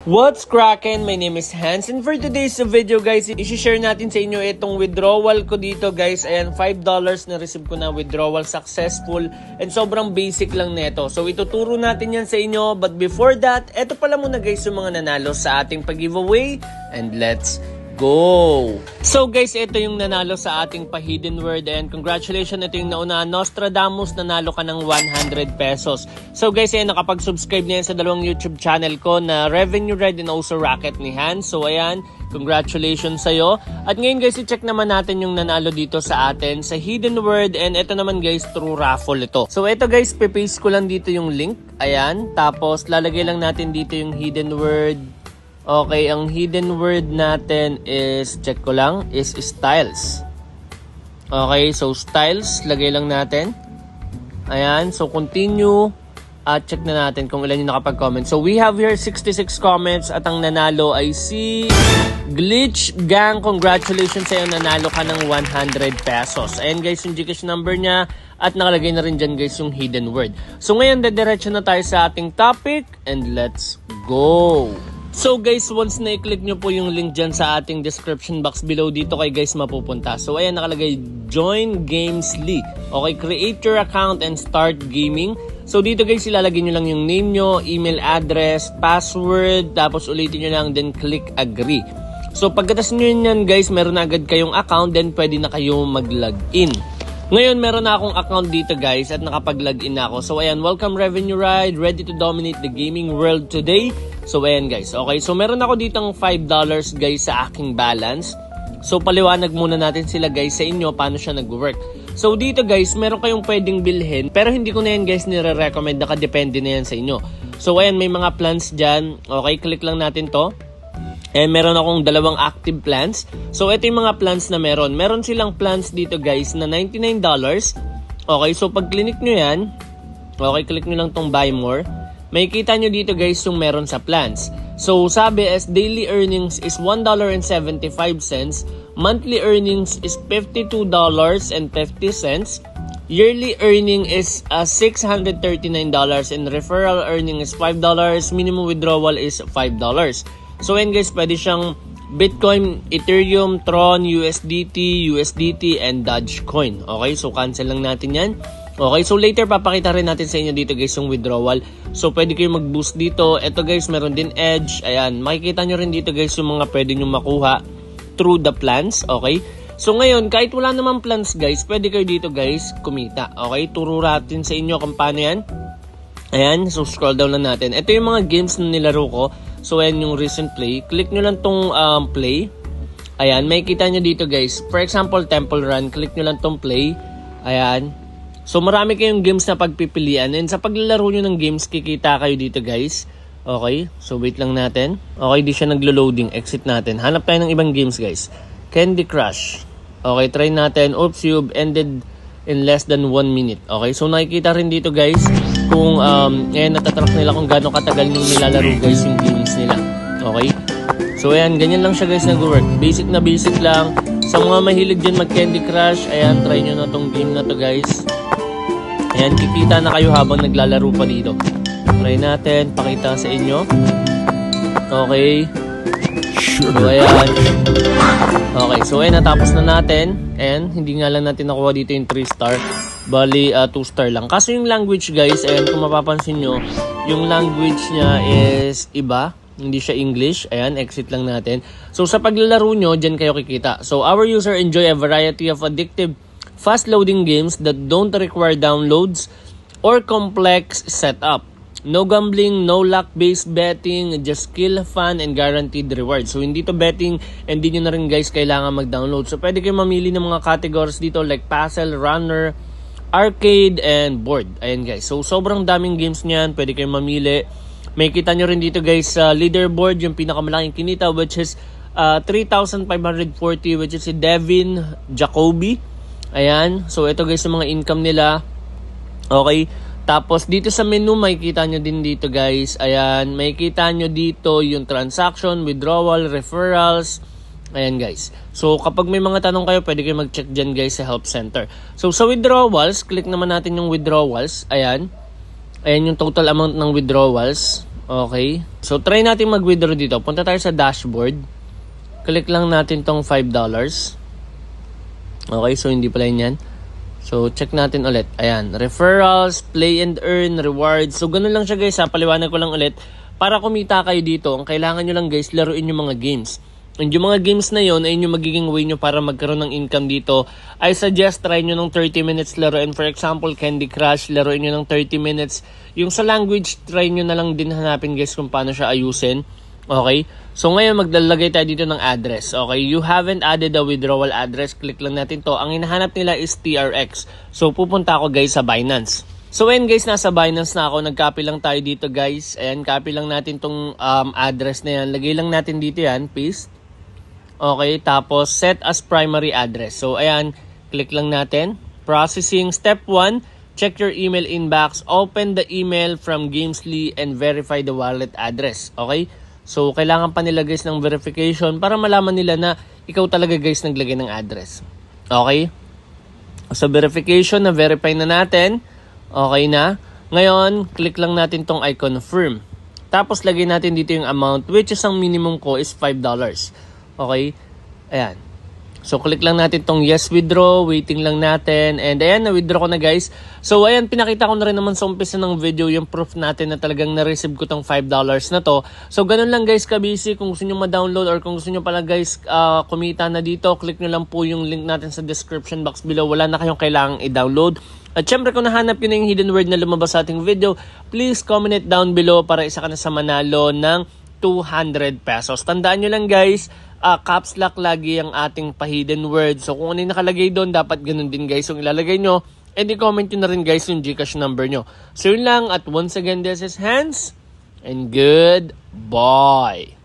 What's cracking? My name is Hans and for today's video guys, i-share natin sa inyo itong withdrawal ko dito guys. Ayan, $5 na receive ko na withdrawal successful and sobrang basic lang nito. So ituturo natin yan sa inyo, but before that, eto pala muna guys yung mga nanalo sa ating pag-giveaway and let's go! So guys, ito yung nanalo sa ating pa-hidden word and congratulations, ito yung nauna, Nostradamus, nanalo ka ng 100 pesos. So guys, ayan, nakapag-subscribe na yan sa dalawang YouTube channel ko na Revenue Red and also Rocket ni Hans. So ayan, congratulations sa'yo. At ngayon guys, i-check naman natin yung nanalo dito sa atin sa hidden word and ito naman guys, through raffle ito. So ito guys, pipaste ko lang dito yung link. Ayan, tapos lalagay lang natin dito yung hidden word. Okay, ang hidden word natin is, check ko lang, is styles. Okay, so styles, lagay lang natin. Ayan, so continue. At check na natin kung ilan yung nakapag-comment. So we have here 66 comments at ang nanalo ay si Glitch Gang. Congratulations sa'yo, nanalo ka ng 100 pesos. Ayan guys, yung Gcash number niya at nakalagay na rin dyan guys yung hidden word. So ngayon, dediretso na tayo sa ating topic and let's go! So guys, once na i-click nyo po yung link dyan sa ating description box below, dito kay guys mapupunta. So ayan, nakalagay Join Gamesly. Okay, create your account and start gaming. So dito guys, ilalagay nyo lang yung name nyo, email address, password, tapos ulitin nyo lang, then click agree. So pagkatas nyo yan guys, meron na agad kayong account, then pwede na kayo mag-login. Ngayon, meron na akong account dito guys at nakapag-login na ako. So ayan, welcome Revenue Ride, ready to dominate the gaming world today. So ayan guys, okay. So meron ako ditong $5 guys sa aking balance. So paliwanag muna natin sila guys sa inyo paano siya nag-work. So dito guys, meron kayong pwedeng bilhin, pero hindi ko na yan guys nire-recommend, nakadepende na yan sa inyo. So ayan, may mga plans dyan. Okay, click lang natin to. And meron akong dalawang active plans. So ito yung mga plans na meron. Meron silang plans dito guys na $99. Okay, so pag click nyo yan, okay, click nyo lang tong buy more. May kita nyo dito guys yung meron sa plans. So sabi is daily earnings is $1.75. Monthly earnings is $52.50. Yearly earning is $639 and referral earning is $5. Minimum withdrawal is $5. So ayan guys, pwede siyang Bitcoin, Ethereum, Tron, USDT, and Dogecoin. Okay, so cancel lang natin yan. Okay, so later papakita rin natin sa inyo dito guys yung withdrawal. So pwede kayo mag-boost dito. Ito guys, meron din Edge. Ayan, makikita nyo rin dito guys yung mga pwede nyo makuha through the plans. Okay, so ngayon, kahit wala namang plans guys, pwede kayo dito guys kumita. Okay, turo natin sa inyo kung paano yan. Ayan, so scroll down lang natin. Ito yung mga games na nilaro ko. So ayan yung recent play. Click nyo lang tong play. Ayan, may kita nyo dito guys. For example, Temple Run. Click nyo lang tong play. Ayan. So marami kayong games na pagpipilian. And sa paglalaro nyo ng games, kikita kayo dito guys. Okay, so wait lang natin. Okay, di siya naglo-loading. Exit natin. Hanap tayo ng ibang games guys. Candy Crush. Okay, try natin. Oops, you've ended in less than 1 minute. Okay, so nakikita rin dito guys kung natatrack nila kung gaano katagal nung nilalaro guys yung games nila. Okay, so ayan, ganyan lang siya guys nag-work. Basic na basic lang. Sa mga mahilig dyan mag Candy Crush, ayan, try nyo na tong game na to guys. Ayan, kikita na kayo habang naglalaro pa dito. Try natin, pakita sa inyo. Okay, so ayan. Okay, so ayan, natapos na natin. And hindi nga lang natin nakuha dito yung 3 star. Bali, 2 star lang. Kaso yung language guys, ayan, kung mapapansin nyo, yung language niya is iba. Hindi siya English. Ayan, exit lang natin. So sa paglalaro nyo, dyan kayo kikita. So our user enjoy a variety of addictive, fast-loading games that don't require downloads or complex setup. No gambling, no luck-based betting, just skill, fun, and guaranteed rewards. So hindi to betting, and hindi nyo na rin guys kailangan mag-download. So pwede kayo mamili ng mga categories dito like puzzle, runner, arcade, and board. Ayan guys. So sobrang daming games niyan. Pwede kayo mamili. May kita nyo rin dito guys sa leaderboard, yung pinakamalaking kinita which is 3,540, which is si Devin Jacoby. Ayan. So ito guys yung mga income nila. Okay. Tapos dito sa menu, makikita nyo din dito guys. Ayan, makikita nyo dito yung transaction, withdrawal, referrals. Ayan guys. So kapag may mga tanong kayo, pwede kayo mag-check dyan guys sa help center. So sa withdrawals, click naman natin yung withdrawals. Ayan. Ayan yung total amount ng withdrawals. Okay. So, try natin mag-withdraw dito. Punta tayo sa dashboard. Click lang natin tong $5. Okay, so hindi pala yun yan. So, check natin ulit. Ayan, referrals, play and earn, rewards. So, ganun lang siya guys ha. Paliwanag ko lang ulit. Para kumita kayo dito, ang kailangan nyo lang guys, laruin yung mga games. And yung mga games na yon ay yung magiging way nyo para magkaroon ng income dito. I suggest try nyo ng 30 minutes laruin. For example, Candy Crush, laruin nyo ng 30 minutes. Yung sa language, try nyo na lang din hanapin guys kung paano siya ayusin. Okay? So ngayon maglalagay tayo dito ng address. Okay? You haven't added a withdrawal address. Click lang natin to. Ang hinahanap nila is TRX. So pupunta ako guys sa Binance. So ayan guys, nasa Binance na ako. Nag-copy lang tayo dito guys. Ayan, copy lang natin tong address na yan. Lagay lang natin dito yan. Paste. Okay, tapos set as primary address. So ayan, click lang natin. Processing. Step 1, check your email inbox. Open the email from Gamesly and verify the wallet address. Okay? So kailangan pa nila guys ng verification para malaman nila na ikaw talaga guys naglagay ng address. Okay? So verification, na verify na natin. Okay na. Ngayon, click lang natin tong I confirm. Tapos lagay natin dito yung amount, which is ang minimum ko is $5. Okay? Ayan. So, click lang natin tong yes withdraw. Waiting lang natin. And ayan, na-withdraw ko na guys. So, ayan, pinakita ko na rin naman sa umpisa ng video yung proof natin na talagang na-receive ko tong $5 na to. So, ganun lang guys kabisi. Kung gusto nyo ma-download or kung gusto nyo pala guys kumita na dito, click nyo lang po yung link natin sa description box below. Wala na kayong kailangang i-download. At syempre kung nahanap yun na yung hidden word na lumabas sa ating video, please comment it down below para isa ka na sa manalo ng 200 pesos. Tandaan nyo lang guys, caps lock lagi ang ating pa-hidden word. So kung ano yung nakalagay doon, dapat ganun din guys yung ilalagay nyo. And i-comment nyo na rin guys yung Gcash number nyo. So yun lang, at once again, this is Hans, and goodbye.